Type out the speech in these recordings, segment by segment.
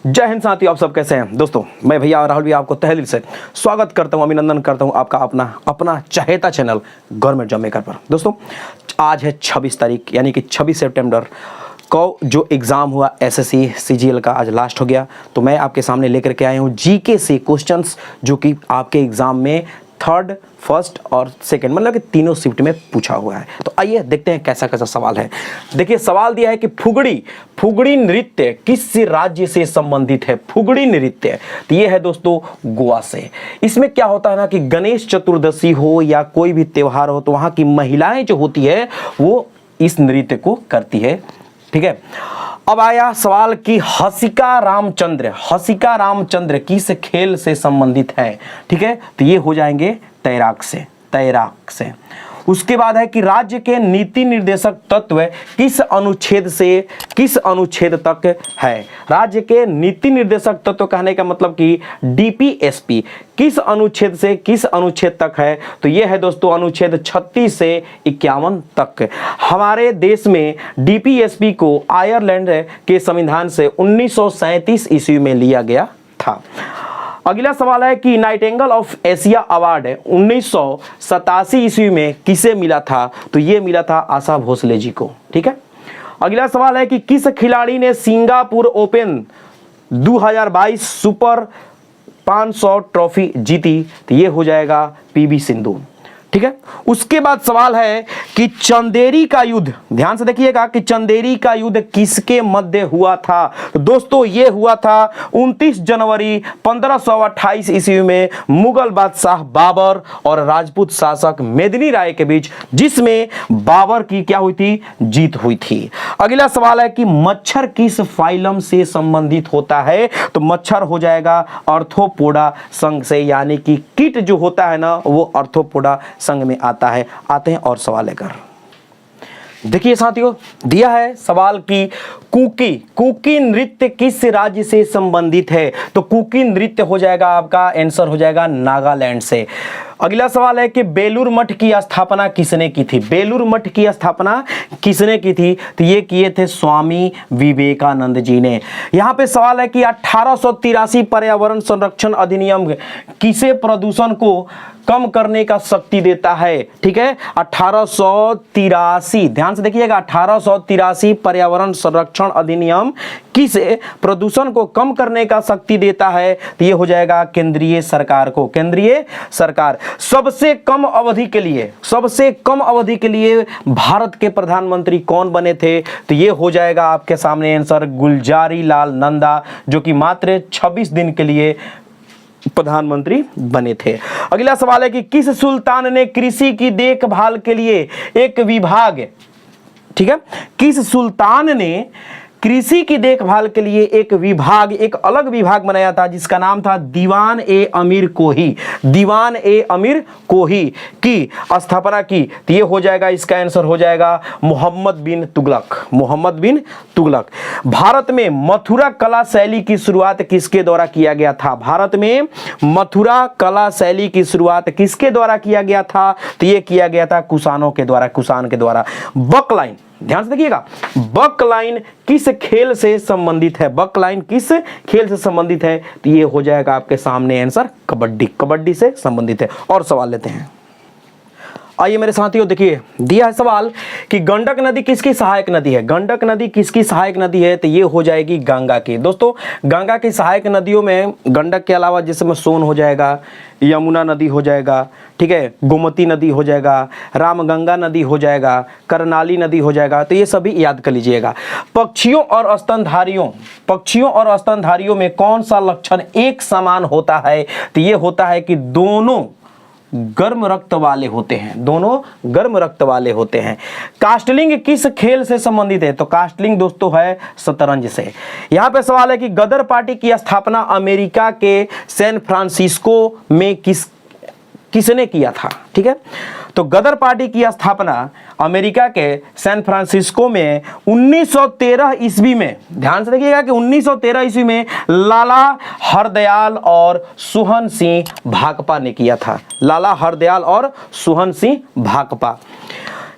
जय हिंद साथियों, आप सब कैसे हैं दोस्तों। मैं भैया राहुल भी आपको तहे दिल से स्वागत करता हूं, अभिनंदन करता हूं आपका अपना चहेता चैनल गवर्नमेंट जॉब मेकर पर। दोस्तों आज है 26 तारीख यानी कि 26 सितंबर को जो एग्ज़ाम हुआ एसएससी सीजीएल का आज लास्ट हो गया। तो मैं आपके सामने लेकर के आया हूं जीके से क्वेश्चंस जो कि आपके एग्ज़ाम में थर्ड, फर्स्ट और सेकंड मतलब कि तीनों शिफ्ट में पूछा हुआ है। तो आइए देखते हैं कैसा कैसा सवाल है। देखिए सवाल दिया है कि फुगड़ी नृत्य किस राज्य से संबंधित है। फुगड़ी नृत्य तो ये है दोस्तों गोवा से। इसमें क्या होता है ना कि गणेश चतुर्दशी हो या कोई भी त्यौहार हो तो वहाँ की महिलाएं जो होती है वो इस नृत्य को करती है। ठीक है, अब आया सवाल कि हसिका रामचंद्र किस खेल से संबंधित है। ठीक है, तो ये हो जाएंगे तैराक से। उसके बाद है कि राज्य के नीति निर्देशक तत्व किस अनुच्छेद तक है। राज्य के नीति निर्देशक तत्व कहने का मतलब कि डीपीएसपी किस अनुच्छेद तक है। तो ये है दोस्तों अनुच्छेद 36 से 51 तक। हमारे देश में डीपीएसपी को आयरलैंड के संविधान से 1937 ईस्वी में लिया गया था। अगला सवाल है कि नाइटिंगेल ऑफ एशिया अवार्ड 1987 ईस्वी में किसे मिला था। तो ये मिला था आशा भोसले जी को। ठीक है, अगला सवाल है कि किस खिलाड़ी ने सिंगापुर ओपन 2022 सुपर 500 ट्रॉफी जीती। तो ये हो जाएगा पीवी सिंधु। ठीक है, उसके बाद सवाल है कि चंदेरी का युद्ध, ध्यान से देखिएगा कि चंदेरी का युद्ध किसके मध्य हुआ था। तो दोस्तों ये हुआ था 29 जनवरी 1528 ईस्वी में मुगल बादशाह बाबर और राजपूत शासक मेदिनी राय के बीच, जिसमें बाबर की क्या हुई थी, जीत हुई थी। अगला सवाल है कि मच्छर किस फाइलम से संबंधित होता है। तो मच्छर हो जाएगा आर्थ्रोपोडा संघ से, यानी कि कीट जो होता है ना वो आर्थ्रोपोडा संघ में आता है। आते हैं और सवाल लेकर। देखिए साथियों दिया है सवाल की कुकी नृत्य किस राज्य से संबंधित है। तो कुकी नृत्य हो जाएगा आपका आंसर हो जाएगा नागालैंड से। अगला सवाल है कि बेलूर मठ की स्थापना किसने की थी। बेलूर मठ की स्थापना किसने की थी। तो ये किए थे स्वामी विवेकानंद जी ने। यहाँ पे सवाल है कि 1883 पर्यावरण संरक्षण अधिनियम किसे प्रदूषण को कम करने का शक्ति देता है। ठीक है, 1883 ध्यान से देखिएगा 1883 पर्यावरण संरक्षण अधिनियम किसे प्रदूषण को कम करने का शक्ति देता है। तो ये हो जाएगा केंद्रीय सरकार को। केंद्रीय सरकार सबसे कम अवधि के लिए भारत के प्रधानमंत्री कौन बने थे। तो ये हो जाएगा आपके सामने आंसर गुलजारी लाल नंदा, जो कि मात्र 26 दिन के लिए प्रधानमंत्री बने थे। अगला सवाल है कि किस सुल्तान ने कृषि की देखभाल के लिए एक विभाग, ठीक है, किस सुल्तान ने कृषि की देखभाल के लिए एक अलग विभाग बनाया था जिसका नाम था दीवान ए अमीर कोही की स्थापना की। तो ये हो जाएगा, इसका आंसर हो जाएगा मोहम्मद बिन तुगलक। भारत में मथुरा कला शैली की शुरुआत किसके द्वारा किया गया था। भारत में मथुरा कला शैली की शुरुआत किसके द्वारा किया गया था। तो ये किया गया था कुषाण के द्वारा। बकलाइन, ध्यान से देखिएगा बकलाइन किस खेल से संबंधित है। तो ये हो जाएगा आपके सामने आंसर कबड्डी से संबंधित है। और सवाल लेते हैं। आइए मेरे साथियों देखिए दिया है सवाल कि गंडक नदी किसकी सहायक नदी है। गंडक नदी किसकी सहायक नदी है। तो ये हो जाएगी गंगा की। दोस्तों गंगा की सहायक नदियों में गंडक के अलावा जिसमें सोन हो जाएगा, यमुना नदी हो जाएगा, ठीक है, गोमती नदी हो जाएगा, रामगंगा नदी हो जाएगा, करनाली नदी हो जाएगा। तो ये सभी याद कर लीजिएगा। पक्षियों और स्तनधारियों में कौन सा लक्षण एक समान होता है। तो ये होता है कि दोनों गर्म रक्त वाले होते हैं। कास्टलिंग किस खेल से संबंधित है। तो कास्टलिंग दोस्तों है शतरंज से। यहाँ पे सवाल है कि गदर पार्टी की स्थापना अमेरिका के सैन फ्रांसिस्को में किसने किया था। ठीक है, तो गदर पार्टी की स्थापना अमेरिका के सैन फ्रांसिस्को में 1913 ईस्वी में, ध्यान से देखिएगा कि 1913 ईस्वी में लाला हरदयाल और सुहन सिंह भाकपा ने किया था।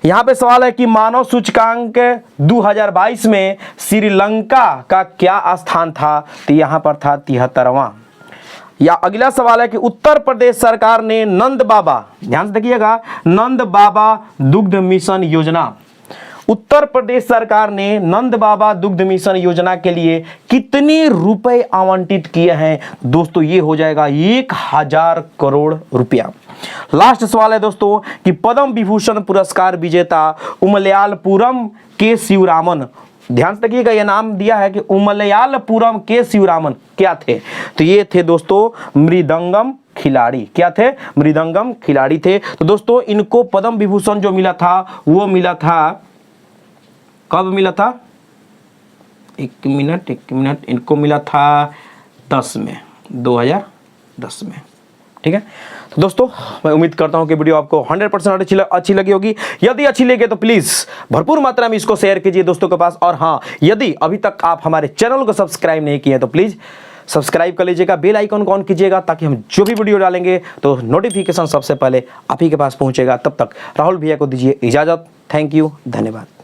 यहां पे सवाल है कि मानव सूचकांक 2022 में श्रीलंका का क्या स्थान था? तो यहां पर था 73वां। या अगला सवाल है कि उत्तर प्रदेश सरकार ने नंद बाबा, ध्यान से देखिएगा, नंद बाबा दुग्ध मिशन योजना, उत्तर प्रदेश सरकार ने नंद बाबा दुग्ध मिशन योजना के लिए कितने रुपए आवंटित किए हैं? दोस्तों ये हो जाएगा 1000 करोड़ रुपया। लास्ट सवाल है दोस्तों कि पद्म विभूषण पुरस्कार विजेता उमलयालपुरम के शिवरामन, ध्यान से देखिएगा, यह नाम दिया है कि उमलयालपुरम के शिवरामन क्या थे? तो ये थे दोस्तों मृदंगम खिलाड़ी। क्या थे? मृदंगम खिलाड़ी थे। तो दोस्तों इनको पद्म विभूषण जो मिला था वो मिला था, कब मिला था? एक मिनट, इनको मिला था 10 में, 2010 में। ठीक है, तो दोस्तों मैं उम्मीद करता हूं कि वीडियो आपको 100% अच्छी लगी होगी। यदि अच्छी लगे तो प्लीज भरपूर मात्रा में इसको शेयर कीजिए दोस्तों के पास। और हाँ, यदि अभी तक आप हमारे चैनल को सब्सक्राइब नहीं किए तो प्लीज सब्सक्राइब कर लीजिएगा, बेल आइकन को ऑन कीजिएगा, ताकि हम जो भी वीडियो डालेंगे तो नोटिफिकेशन सबसे पहले आप ही के पास पहुंचेगा। तब तक राहुल भैया को दीजिए इजाजत। थैंक यू, धन्यवाद।